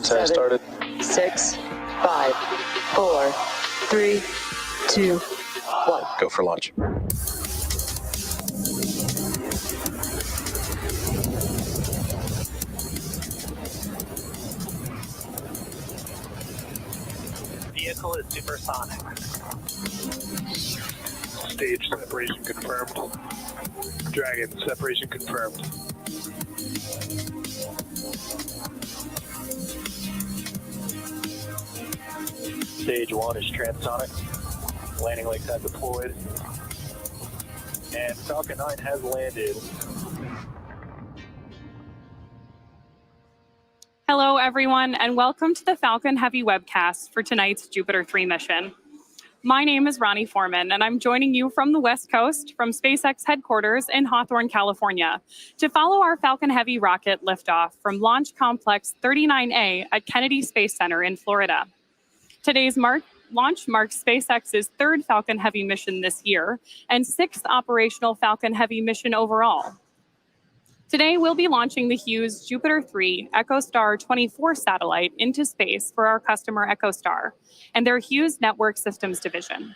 7, started. 6, 5, 4, 3, 2, 1. Go for launch. Vehicle is supersonic. Stage separation confirmed. Dragon separation confirmed. Stage 1 is transonic. Landing legs have deployed. And Falcon 9 has landed. Hello, everyone, and welcome to the Falcon Heavy webcast for tonight's Jupiter 3 mission. My name is Ronnie Foreman, and I'm joining you from the West Coast, from SpaceX headquarters in Hawthorne, California, to follow our Falcon Heavy rocket liftoff from Launch Complex 39A at Kennedy Space Center in Florida. Today's launch marks SpaceX's third Falcon Heavy mission this year and sixth operational Falcon Heavy mission overall. Today, we'll be launching the Hughes Jupiter 3 EchoStar 24 satellite into space for our customer EchoStar and their Hughes Network Systems division.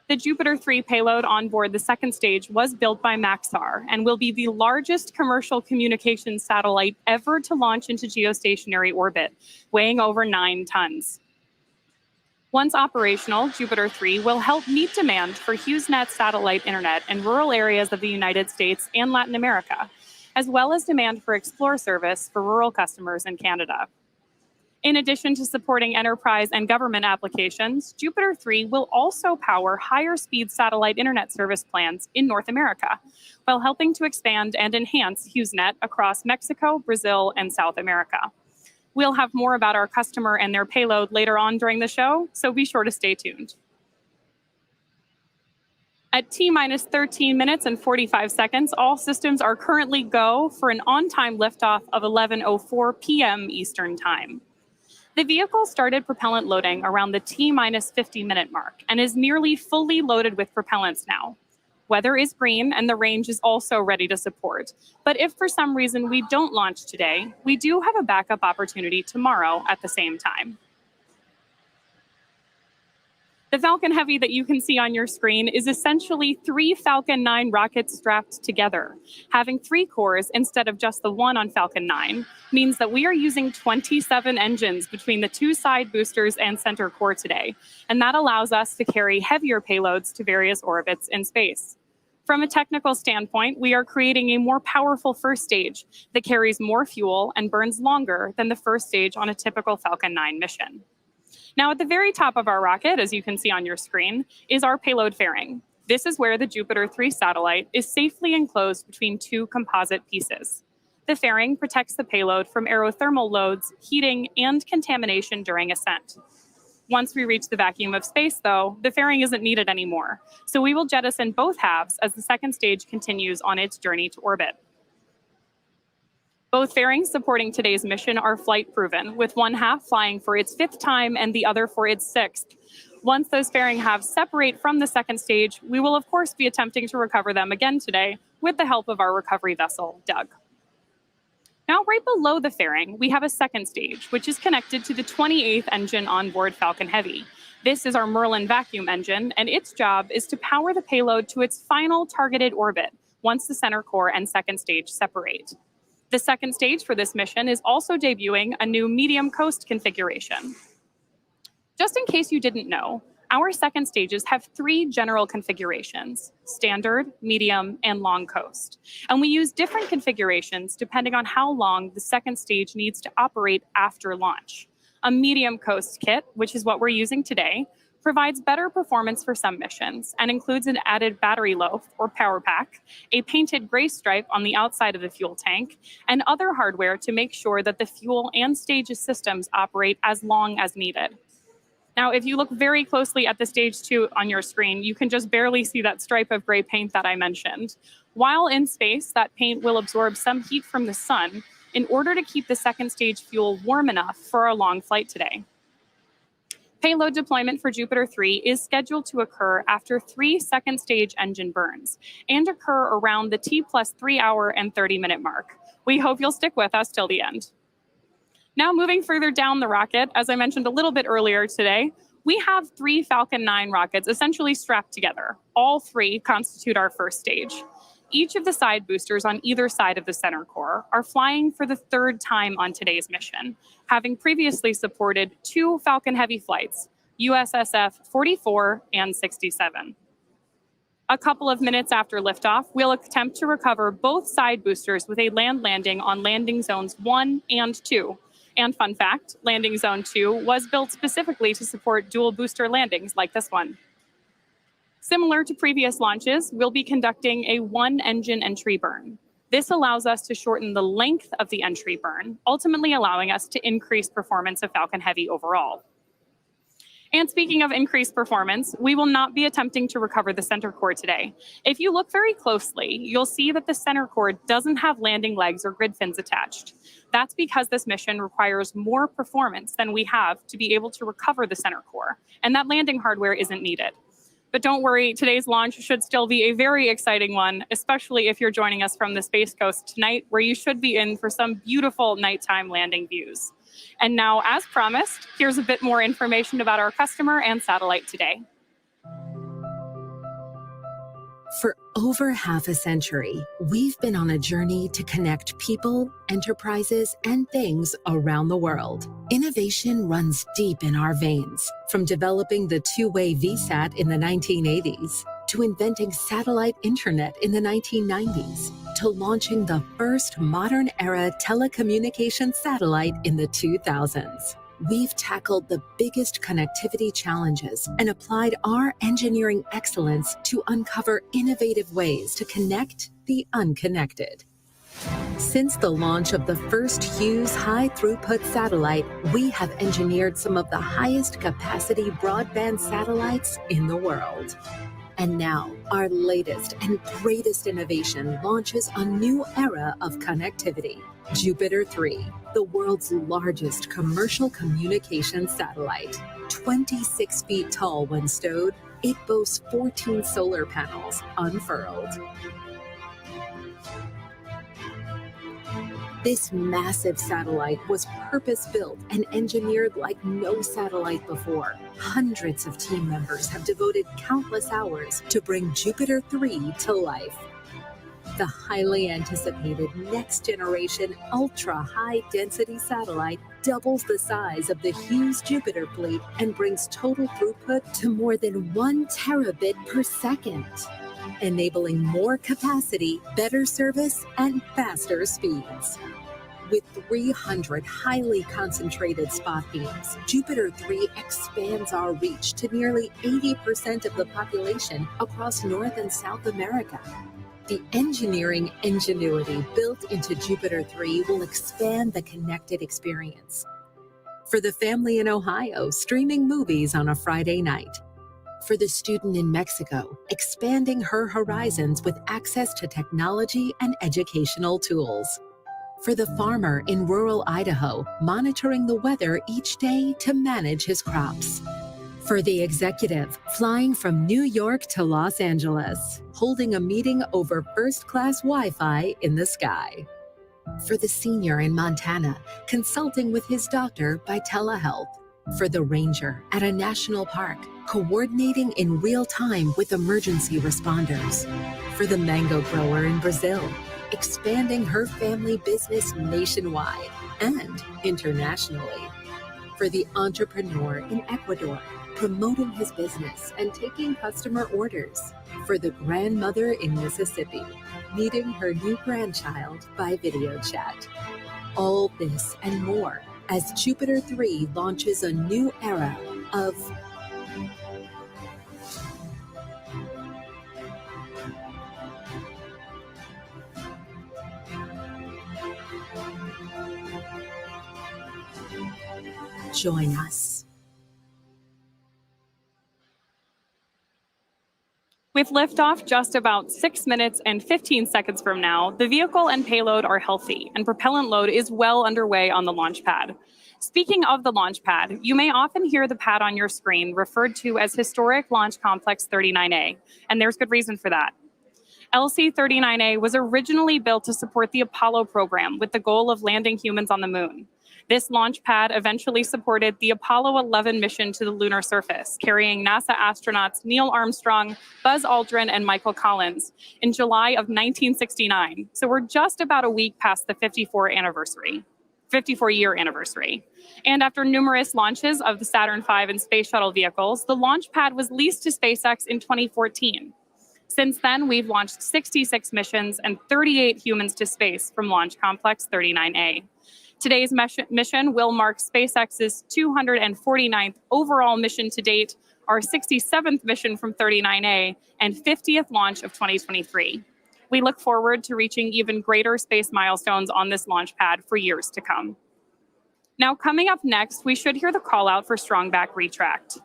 The Jupiter 3 payload on board the second stage was built by Maxar and will be the largest commercial communications satellite ever to launch into geostationary orbit, weighing over 9 tons. Once operational, Jupiter 3 will help meet demand for HughesNet satellite internet in rural areas of the United States and Latin America, as well as demand for Explore service for rural customers in Canada. In addition to supporting enterprise and government applications, Jupiter 3 will also power higher speed satellite internet service plans in North America, while helping to expand and enhance HughesNet across Mexico, Brazil, and South America. We'll have more about our customer and their payload later on during the show, so be sure to stay tuned. At T-minus 13 minutes and 45 seconds, all systems are currently go for an on-time liftoff of 11:04 p.m. Eastern Time. The vehicle started propellant loading around the T-minus 50-minute mark and is nearly fully loaded with propellants now. Weather is green and the range is also ready to support. But if for some reason we don't launch today, we do have a backup opportunity tomorrow at the same time. The Falcon Heavy that you can see on your screen is essentially 3 Falcon 9 rockets strapped together. Having 3 cores instead of just the one on Falcon 9 means that we are using 27 engines between the 2 side boosters and center core today, and that allows us to carry heavier payloads to various orbits in space. From a technical standpoint, we are creating a more powerful first stage that carries more fuel and burns longer than the first stage on a typical Falcon 9 mission. Now, at the very top of our rocket, as you can see on your screen, is our payload fairing. This is where the Jupiter 3 satellite is safely enclosed between 2 composite pieces. The fairing protects the payload from aerothermal loads, heating, and contamination during ascent. Once we reach the vacuum of space, though, the fairing isn't needed anymore, so we will jettison both halves as the second stage continues on its journey to orbit. Both fairings supporting today's mission are flight-proven, with one half flying for its 5th time and the other for its 6th. Once those fairing halves separate from the second stage, we will of course be attempting to recover them again today with the help of our recovery vessel, Doug. Now, right below the fairing, we have a second stage, which is connected to the 28th engine on board Falcon Heavy. This is our Merlin vacuum engine, and its job is to power the payload to its final targeted orbit once the center core and second stage separate. The second stage for this mission is also debuting a new medium coast configuration. Just in case you didn't know, our second stages have 3 general configurations: standard, medium, and long coast. And we use different configurations depending on how long the second stage needs to operate after launch. A medium coast kit, which is what we're using today, provides better performance for some missions and includes an added battery loaf or power pack, a painted gray stripe on the outside of the fuel tank, and other hardware to make sure that the fuel and stages systems operate as long as needed. Now, if you look very closely at the stage 2 on your screen, you can just barely see that stripe of gray paint that I mentioned. While in space, that paint will absorb some heat from the sun in order to keep the second stage fuel warm enough for our long flight today. Payload deployment for Jupiter 3 is scheduled to occur after 3 second stage engine burns and occur around the T+3 hour and 30-minute mark. We hope you'll stick with us till the end. Now moving further down the rocket, as I mentioned a little bit earlier today, we have 3 Falcon 9 rockets essentially strapped together. All 3 constitute our first stage. Each of the side boosters on either side of the center core are flying for the 3rd time on today's mission, having previously supported 2 Falcon Heavy flights, USSF 44 and 67. A couple of minutes after liftoff, we'll attempt to recover both side boosters with a land landing on landing zones 1 and 2. And fun fact, landing zone 2 was built specifically to support dual booster landings like this one. Similar to previous launches, we'll be conducting a 1-engine entry burn. This allows us to shorten the length of the entry burn, ultimately allowing us to increase performance of Falcon Heavy overall. And speaking of increased performance, we will not be attempting to recover the center core today. If you look very closely, you'll see that the center core doesn't have landing legs or grid fins attached. That's because this mission requires more performance than we have to be able to recover the center core, and that landing hardware isn't needed. But don't worry, today's launch should still be a very exciting one, especially if you're joining us from the Space Coast tonight, where you should be in for some beautiful nighttime landing views. And now, as promised, here's a bit more information about our customer and satellite today. For over half a century, we've been on a journey to connect people, enterprises, and things around the world. Innovation runs deep in our veins, from developing the two-way VSAT in the 1980s, to inventing satellite internet in the 1990s, to launching the first modern-era telecommunications satellite in the 2000s. We've tackled the biggest connectivity challenges and applied our engineering excellence to uncover innovative ways to connect the unconnected. Since the launch of the first Hughes high-throughput satellite, we have engineered some of the highest capacity broadband satellites in the world. And now, our latest and greatest innovation launches a new era of connectivity. Jupiter 3, the world's largest commercial communications satellite. 26 feet tall when stowed, it boasts 14 solar panels unfurled. This massive satellite was purpose-built and engineered like no satellite before. Hundreds of team members have devoted countless hours to bring Jupiter 3 to life. The highly anticipated next-generation ultra-high-density satellite doubles the size of the Hughes Jupiter fleet and brings total throughput to more than 1 terabit per second, enabling more capacity, better service, and faster speeds. With 300 highly concentrated spot beams, Jupiter 3 expands our reach to nearly 80% of the population across North and South America. The engineering ingenuity built into Jupiter 3 will expand the connected experience. For the family in Ohio, streaming movies on a Friday night. For the student in Mexico, expanding her horizons with access to technology and educational tools. For the farmer in rural Idaho, monitoring the weather each day to manage his crops. For the executive, flying from New York to Los Angeles, holding a meeting over first-class Wi-Fi in the sky. For the senior in Montana, consulting with his doctor by telehealth. For the ranger at a national park, coordinating in real time with emergency responders. For the mango grower in Brazil, expanding her family business nationwide and internationally. For the entrepreneur in Ecuador, promoting his business and taking customer orders. For the grandmother in Mississippi, meeting her new grandchild by video chat. All this and more as Jupiter 3 launches a new era of join us. With liftoff just about 6 minutes and 15 seconds from now, the vehicle and payload are healthy, and propellant load is well underway on the launch pad. Speaking of the launch pad, you may often hear the pad on your screen referred to as Historic Launch Complex 39A, and there's good reason for that. LC-39A was originally built to support the Apollo program with the goal of landing humans on the moon. This launch pad eventually supported the Apollo 11 mission to the lunar surface, carrying NASA astronauts Neil Armstrong, Buzz Aldrin, and Michael Collins in July of 1969. So we're just about a week past the 54-year anniversary. And after numerous launches of the Saturn V and Space Shuttle vehicles, the launch pad was leased to SpaceX in 2014. Since then, we've launched 66 missions and 38 humans to space from Launch Complex 39A. Today's mission will mark SpaceX's 249th overall mission to date, our 67th mission from 39A, and 50th launch of 2023. We look forward to reaching even greater space milestones on this launch pad for years to come. Now, coming up next, we should hear the call out for strong back retract.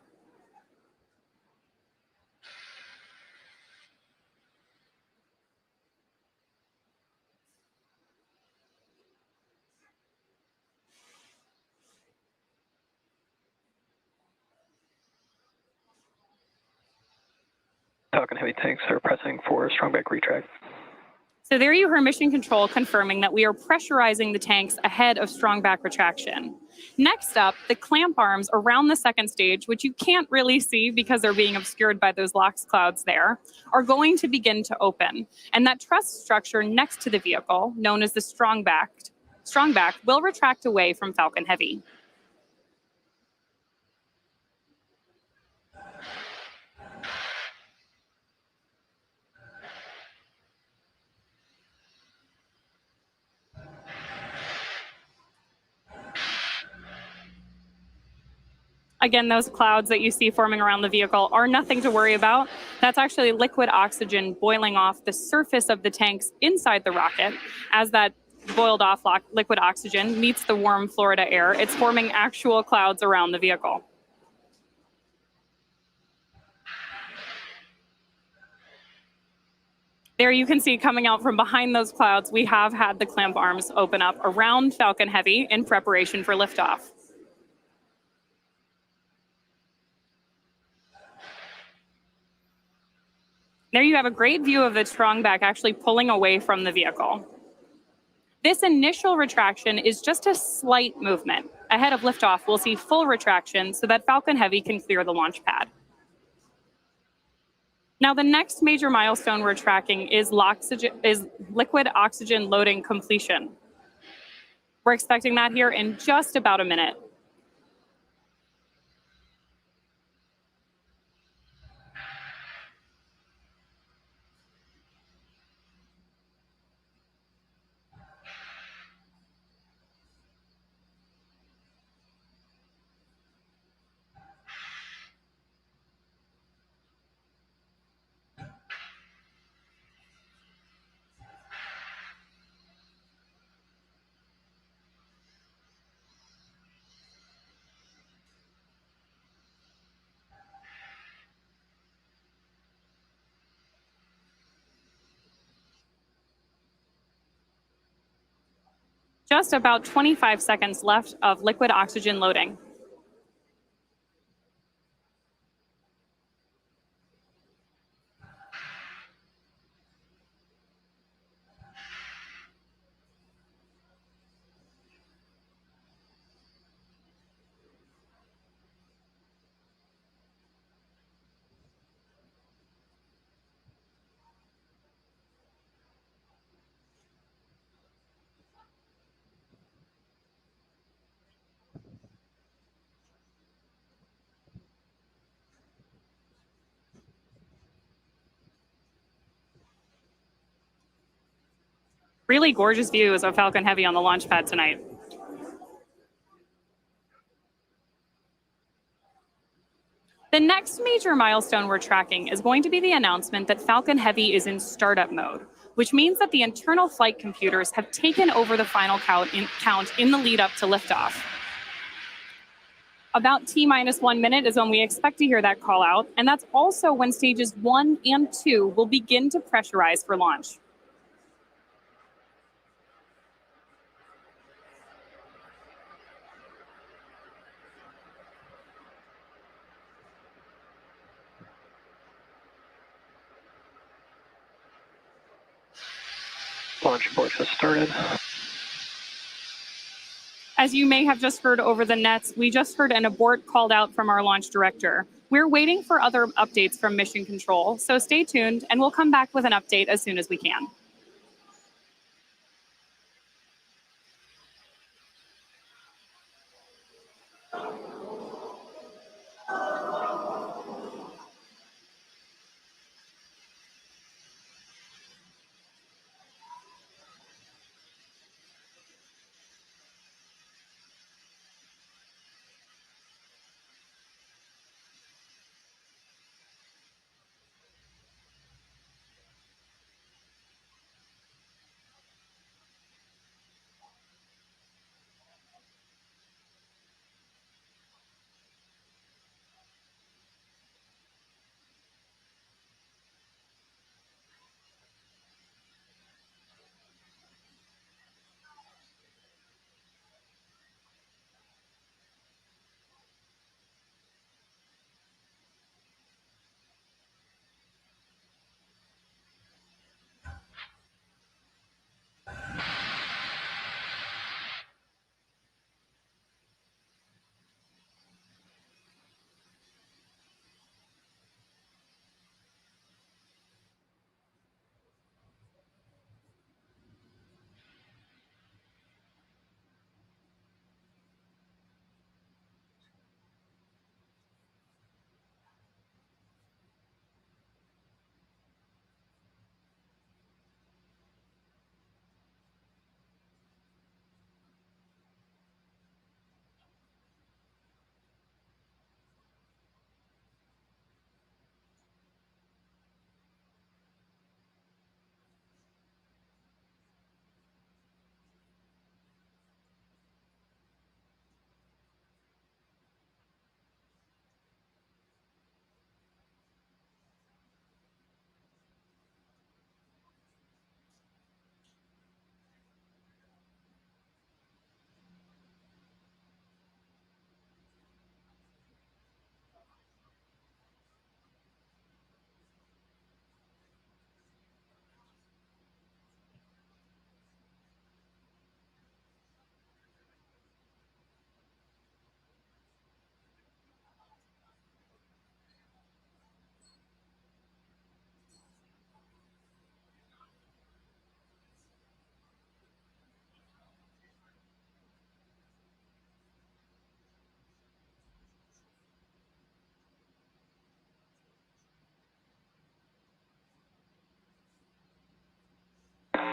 Falcon Heavy tanks are pressing for strong back retract. So there you heard Mission Control confirming that we are pressurizing the tanks ahead of strong back retraction. Next up, the clamp arms around the second stage, which you can't really see because they're being obscured by those LOX clouds there, are going to begin to open. And that truss structure next to the vehicle, known as the strong back, will retract away from Falcon Heavy. Again, those clouds that you see forming around the vehicle are nothing to worry about. That's actually liquid oxygen boiling off the surface of the tanks inside the rocket. As that boiled off liquid oxygen meets the warm Florida air, it's forming actual clouds around the vehicle. There you can see coming out from behind those clouds, we have had the clamp arms open up around Falcon Heavy in preparation for liftoff. There you have a great view of the strong back actually pulling away from the vehicle. This initial retraction is just a slight movement. Ahead of liftoff, we'll see full retraction so that Falcon Heavy can clear the launch pad. Now, the next major milestone we're tracking is liquid oxygen loading completion. We're expecting that here in just about a minute. Just about 25 seconds left of liquid oxygen loading. Really gorgeous views of Falcon Heavy on the launch pad tonight. The next major milestone we're tracking is going to be the announcement that Falcon Heavy is in startup mode, which means that the internal flight computers have taken over the final count in the lead up to liftoff. About T-minus 1 minute is when we expect to hear that call out, and that's also when stages 1 and 2 will begin to pressurize for launch. Launch abort has started. As you may have just heard over the nets, we just heard an abort called out from our launch director. We're waiting for other updates from Mission Control, so stay tuned and we'll come back with an update as soon as we can.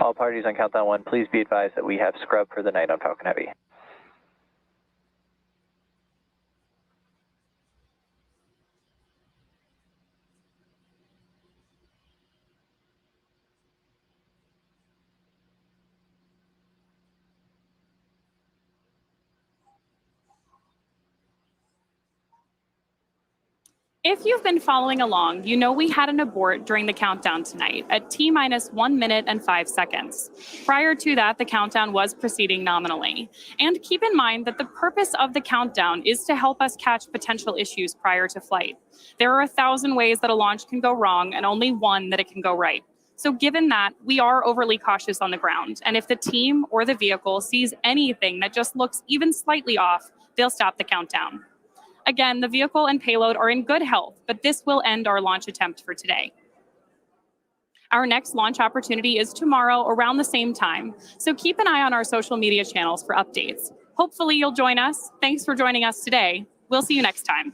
All parties on countdown 1, please be advised that we have scrub for the night on Falcon Heavy. If you've been following along, you know we had an abort during the countdown tonight at T-minus 1 minute and 5 seconds. Prior to that, the countdown was proceeding nominally. And keep in mind that the purpose of the countdown is to help us catch potential issues prior to flight. There are 1,000 ways that a launch can go wrong and only one that it can go right. So given that, we are overly cautious on the ground. And if the team or the vehicle sees anything that just looks even slightly off, they'll stop the countdown. Again, the vehicle and payload are in good health, but this will end our launch attempt for today. Our next launch opportunity is tomorrow around the same time, so keep an eye on our social media channels for updates. Hopefully you'll join us. Thanks for joining us today. We'll see you next time.